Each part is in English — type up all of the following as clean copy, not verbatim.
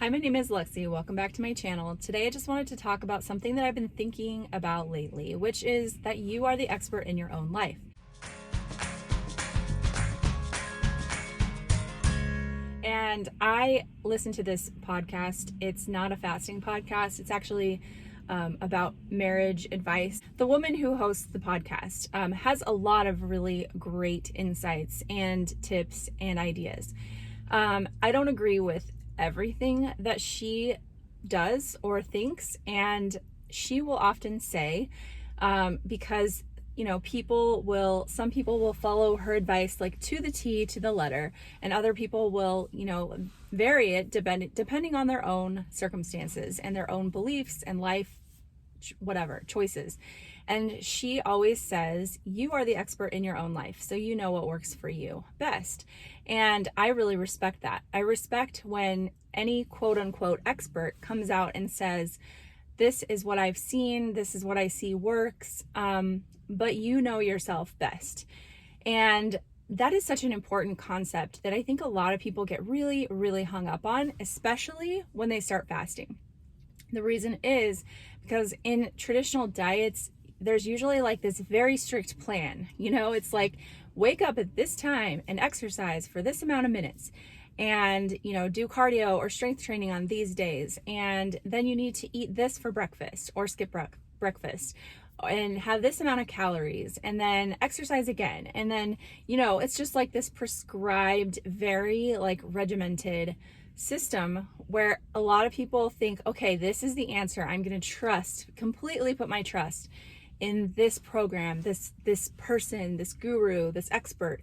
Hi, my name is Lexi. Welcome back to my channel. Today I just wanted to talk about something that I've been thinking about lately, which is that you are the expert in your own life. And I listened to this podcast. It's not a fasting podcast. It's actually about marriage advice. The woman who hosts the podcast has a lot of really great insights and tips and ideas. I don't agree with everything that she does or thinks, and she will often say, because some people will follow her advice like to the T, to the letter, and other people will vary it depending on their own circumstances and their own beliefs and life choices. And she always says, you are the expert in your own life, so you know what works for you best. And I really respect that. I respect when any quote unquote expert comes out and says, this is what I've seen, this is what I see works, but you know yourself best. And that is such an important concept that I think a lot of people get really, really hung up on, especially when they start fasting. The reason is because in traditional diets, there's usually like this very strict plan. It's like wake up at this time and exercise for this amount of minutes and, do cardio or strength training on these days. And then you need to eat this for breakfast or skip breakfast and have this amount of calories and then exercise again. And then, it's just like this prescribed, very like regimented system where a lot of people think, okay, this is the answer. I'm going to completely put my trust in this program, this person, this guru, this expert,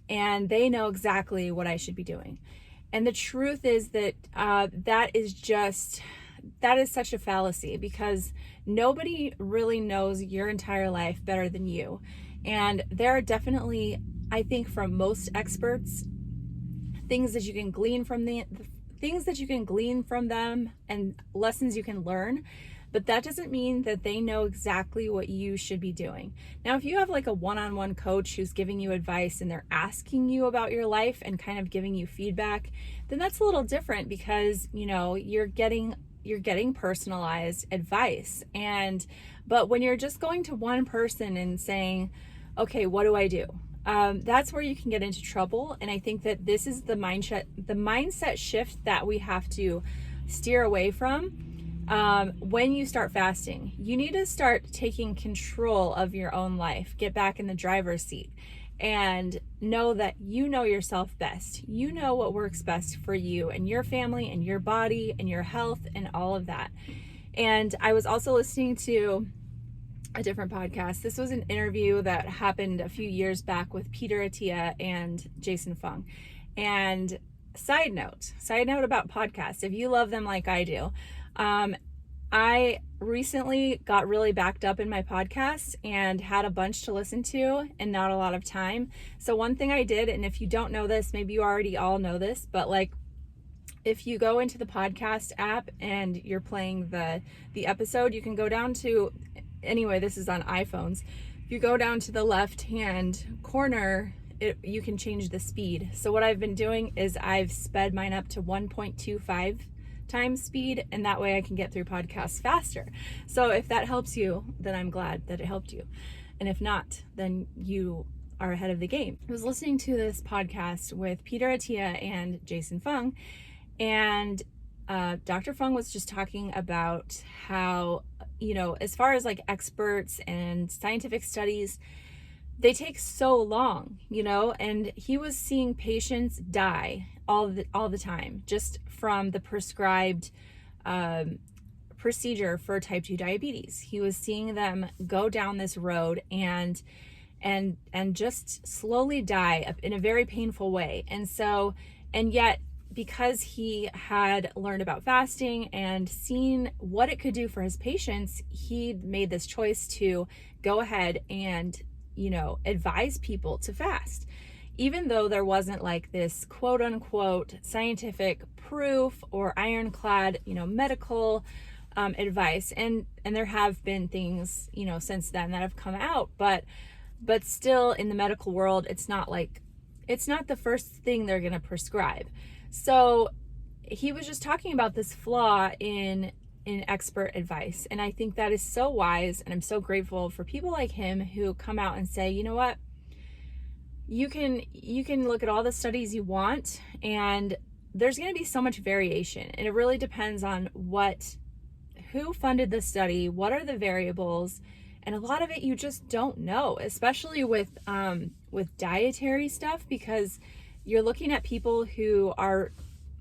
and they know exactly what I should be doing. And the truth is that that is such a fallacy, because nobody really knows your entire life better than you. And there are definitely, I think, from most experts, things that you can glean from them and lessons you can learn. But that doesn't mean that they know exactly what you should be doing. Now, if you have like a one-on-one coach who's giving you advice and they're asking you about your life and kind of giving you feedback, then that's a little different, because, you're getting personalized advice. But when you're just going to one person and saying, okay, what do I do? That's where you can get into trouble. And I think that this is the mindset shift that we have to steer away from. When you start fasting, you need to start taking control of your own life, get back in the driver's seat, and know that you know yourself best. You know what works best for you and your family and your body and your health and all of that. And I was also listening to a different podcast. This was an interview that happened a few years back with Peter Attia and Jason Fung. And side note about podcasts, if you love them like I do, I recently got really backed up in my podcasts and had a bunch to listen to and not a lot of time. So one thing I did, and if you don't know this, maybe you already all know this, but like if you go into the podcast app and you're playing the episode, you can go down to, anyway, this is on iPhones. If you go down to the left-hand corner, you can change the speed. So what I've been doing is I've sped mine up to 1.25 times speed, and that way I can get through podcasts faster. So if that helps you, then I'm glad that it helped you. And if not, then you are ahead of the game. I was listening to this podcast with Peter Attia and Jason Fung, and Dr. Fung was just talking about how, as far as like experts and scientific studies, they take so long, and he was seeing patients die all the time just from the prescribed procedure for type 2 diabetes. He was seeing them go down this road and just slowly die in a very painful way. And yet, because he had learned about fasting and seen what it could do for his patients, he made this choice to go ahead and advise people to fast, even though there wasn't like this quote unquote scientific proof or ironclad, medical advice. And there have been things, since then that have come out, but still in the medical world, it's not the first thing they're going to prescribe. So he was just talking about this flaw in expert advice. And I think that is so wise, and I'm so grateful for people like him who come out and say, you know what, you can look at all the studies you want, and there's going to be so much variation, and it really depends on who funded the study, what are the variables, and a lot of it you just don't know, especially with dietary stuff, because you're looking at people who are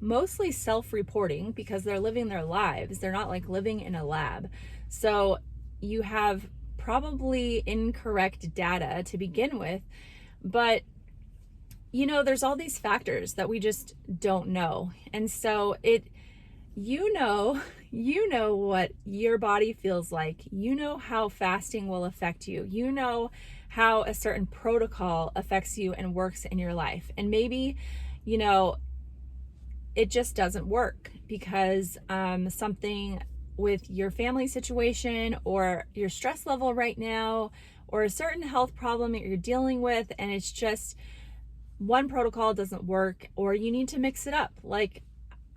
mostly self-reporting because they're living their lives. They're not like living in a lab. So you have probably incorrect data to begin with, but there's all these factors that we just don't know. And so you know what your body feels like. You know how fasting will affect you. You know how a certain protocol affects you and works in your life. And maybe, it just doesn't work because something with your family situation or your stress level right now or a certain health problem that you're dealing with, and it's just one protocol doesn't work, or you need to mix it up. Like,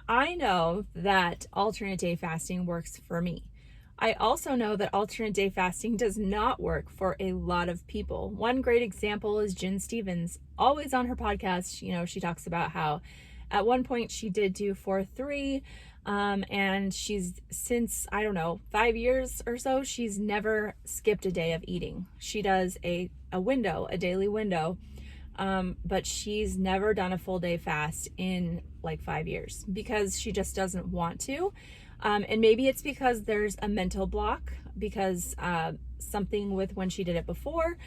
I know that alternate day fasting works for me. I also know that alternate day fasting does not work for a lot of people. One great example is Jen Stevens. Always on her podcast, she talks about how at one point she did do 4-3, and she's since, 5 years or so, she's never skipped a day of eating. She does a daily window, but she's never done a full day fast in like 5 years because she just doesn't want to. And maybe it's because there's a mental block because something with when she did it before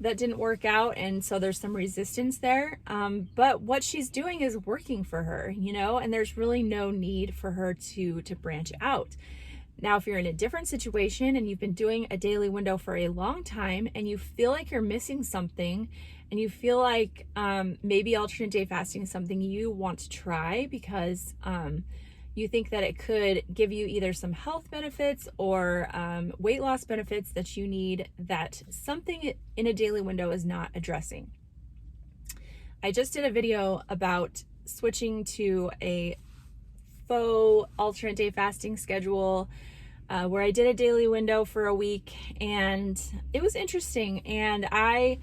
that didn't work out, and so there's some resistance there. But what she's doing is working for her, and there's really no need for her to branch out. Now, if you're in a different situation and you've been doing a daily window for a long time and you feel like you're missing something, and you feel like maybe alternate day fasting is something you want to try because you think that it could give you either some health benefits or weight loss benefits that you need, that something in a daily window is not addressing. I just did a video about switching to a faux alternate day fasting schedule where I did a daily window for a week, and it was interesting, and I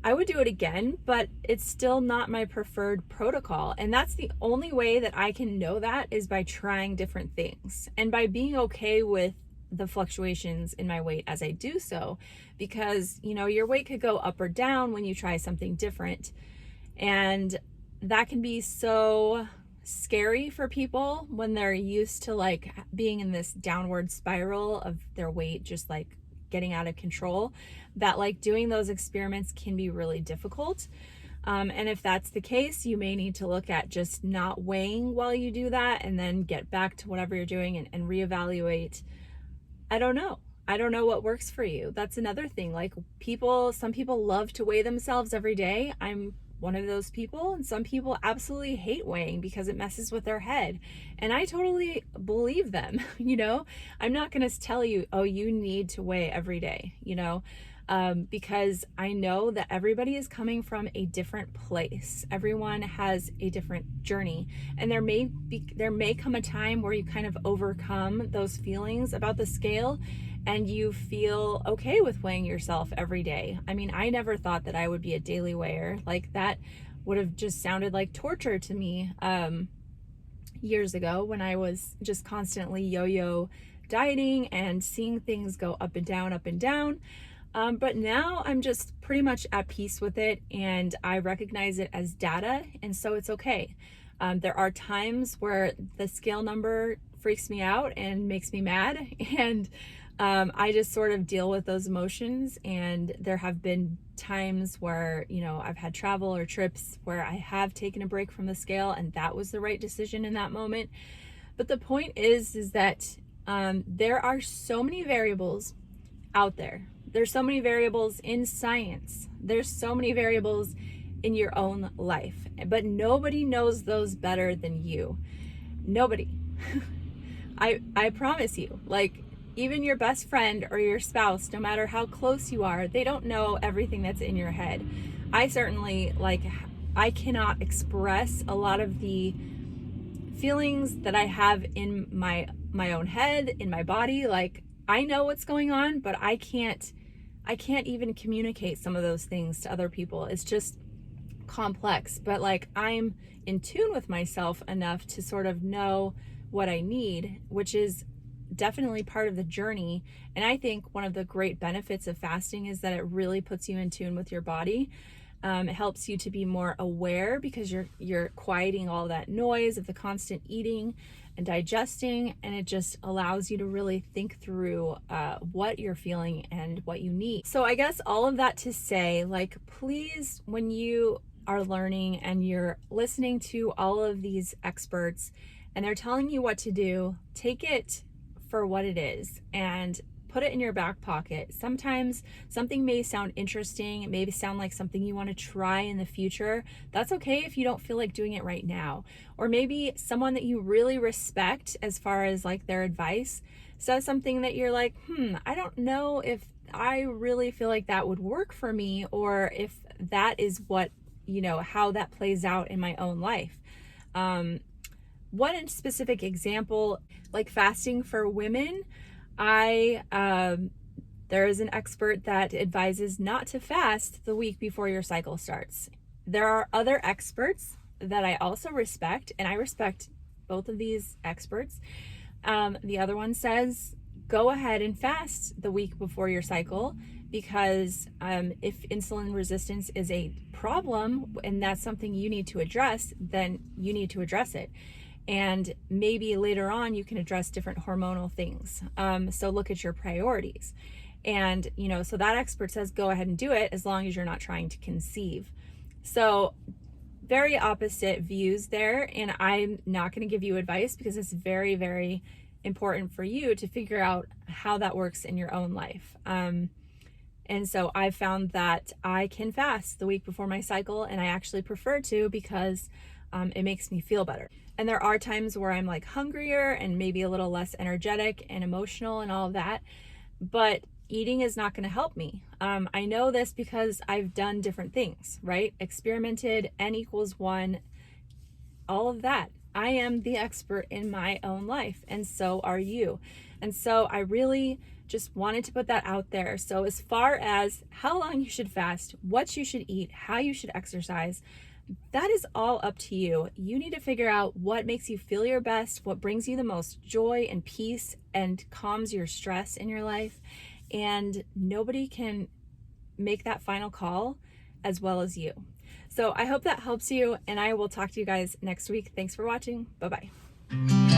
would do it again, but it's still not my preferred protocol. And that's the only way that I can know that, is by trying different things and by being okay with the fluctuations in my weight as I do so, because your weight could go up or down when you try something different. And that can be so scary for people when they're used to like being in this downward spiral of their weight just like getting out of control, that like doing those experiments can be really difficult. And if that's the case, you may need to look at just not weighing while you do that, and then get back to whatever you're doing and reevaluate. I don't know what works for you. That's another thing. Like, some people love to weigh themselves every day. I'm one of those people, and some people absolutely hate weighing because it messes with their head, and I totally believe them. I'm not going to tell you, oh, you need to weigh every day, because I know that everybody is coming from a different place. Everyone has a different journey, and there may come a time where you kind of overcome those feelings about the scale and you feel okay with weighing yourself every day. I mean, I never thought that I would be a daily weigher. Like, that would have just sounded like torture to me years ago, when I was just constantly yo-yo dieting and seeing things go up and down, up and down. But now I'm just pretty much at peace with it, and I recognize it as data, and so it's okay. There are times where the scale number freaks me out and makes me mad, and I just sort of deal with those emotions. And there have been times where, I've had travel or trips where I have taken a break from the scale, and that was the right decision in that moment. But the point is that there are so many variables out there. There's so many variables in science. There's so many variables in your own life, but nobody knows those better than you. Nobody. I promise you, like, even your best friend or your spouse, no matter how close you are, they don't know everything that's in your head. I certainly, I cannot express a lot of the feelings that I have in my own head, in my body, like I know what's going on, but I can't even communicate some of those things to other people. It's just complex, but like I'm in tune with myself enough to sort of know what I need, which is definitely part of the journey. And I think one of the great benefits of fasting is that it really puts you in tune with your body. It helps you to be more aware because you're quieting all that noise of the constant eating and digesting, and it just allows you to really think through what you're feeling and what you need. So I guess all of that to say, like, please, when you are learning and you're listening to all of these experts and they're telling you what to do, take it for what it is and put it in your back pocket. Sometimes something may sound interesting. It may sound like something you want to try in the future. That's okay if you don't feel like doing it right now. Or maybe someone that you really respect as far as like their advice says something that you're like, I don't know if I really feel like that would work for me, or if that is what, how that plays out in my own life. One specific example, like fasting for women, there is an expert that advises not to fast the week before your cycle starts. There are other experts that I also respect, and I respect both of these experts. The other one says, go ahead and fast the week before your cycle, because if insulin resistance is a problem and that's something you need to address, then you need to address it. And maybe later on you can address different hormonal things. So look at your priorities. And, so that expert says go ahead and do it as long as you're not trying to conceive. So very opposite views there. And I'm not going to give you advice because it's very, very important for you to figure out how that works in your own life. And so I've found that I can fast the week before my cycle, and I actually prefer to because it makes me feel better. And there are times where I'm like hungrier and maybe a little less energetic and emotional and all of that, but eating is not going to help me. I know this because I've done different things, right? Experimented, N=1, all of that. I am the expert in my own life, and so are you. And so I really just wanted to put that out there. So as far as how long you should fast, what you should eat, how you should exercise, that is all up to you. You need to figure out what makes you feel your best, what brings you the most joy and peace and calms your stress in your life. And nobody can make that final call as well as you. So I hope that helps you, and I will talk to you guys next week. Thanks for watching. Bye-bye.